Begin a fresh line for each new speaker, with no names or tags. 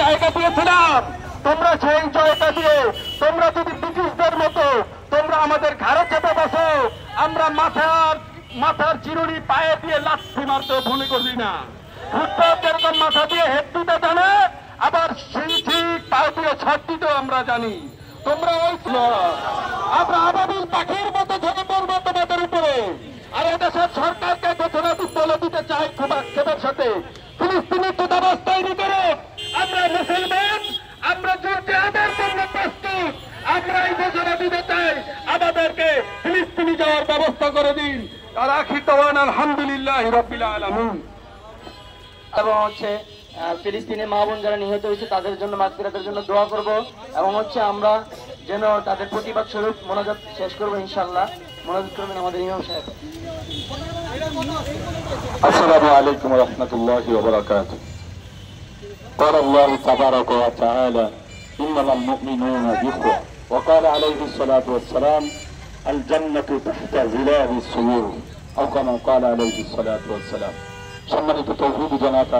জায়গা দিয়েছিলাম, তোমরা সেই জায়গা দিয়ে তোমরা যদি ব্রিটিশদের মতো তোমরা আমাদের ঘাড়ে চেপে বসো, আমরা মাথার চিরুনি পায়ে দিয়ে লাথি মারতেও ভুলে করবি না। ভুট্টো যেরকম মাথা দিয়ে হেড দিতে জানে, আবার সেই ঠিক পায়ে দিয়ে ছাড় দিতেও আমরা জানি। তোমরা ওই আমরা আবাবিল পাখির মতো ঝরে পড়বো তোমাদের উপরে। আর এদেশের সরকারকে ঘোষণা বলে দিতে চাই ক্ষোভের সাথে, ফিলিস্তিনি দূতাবাস তৈরি করে আমরা মুসলমান, আমরা জোরকে আদার জন্য প্রস্তুত। আমরা এই ঘোষণা দিতে চাই, আমাদেরকে ফিলিস্তিনি যাওয়ার ব্যবস্থা করে দিন। আর আখির দাওয়ানা আলহামদুলিল্লাহ রাব্বিল আলামিন।
এবং ফিলিস্তিনের মা বোন যারা নিহত হয়েছে তাদের জন্য মাগফিরাতের জন্য দোয়া করব, এবং আমরা যেন তাদের প্রতিবাদ স্বরূপ মোনাজাত শেষ করবো ইনশাআল্লাহ। মোনাজাত করবেন আমাদের ইমাম সাহেব।
আসসালামু আলাইকুম ওয়া রাহমাতুল্লাহি ওয়া বারাকাতুহু। قال الله تبارك وتعالى إنما المؤمنون إخوة وقال عليه الصلاة والسلام الجنة تحت ظلال السيوف أو كما قال عليه الصلاة والسلام। সম্মানিত তৌহিদি জনতা,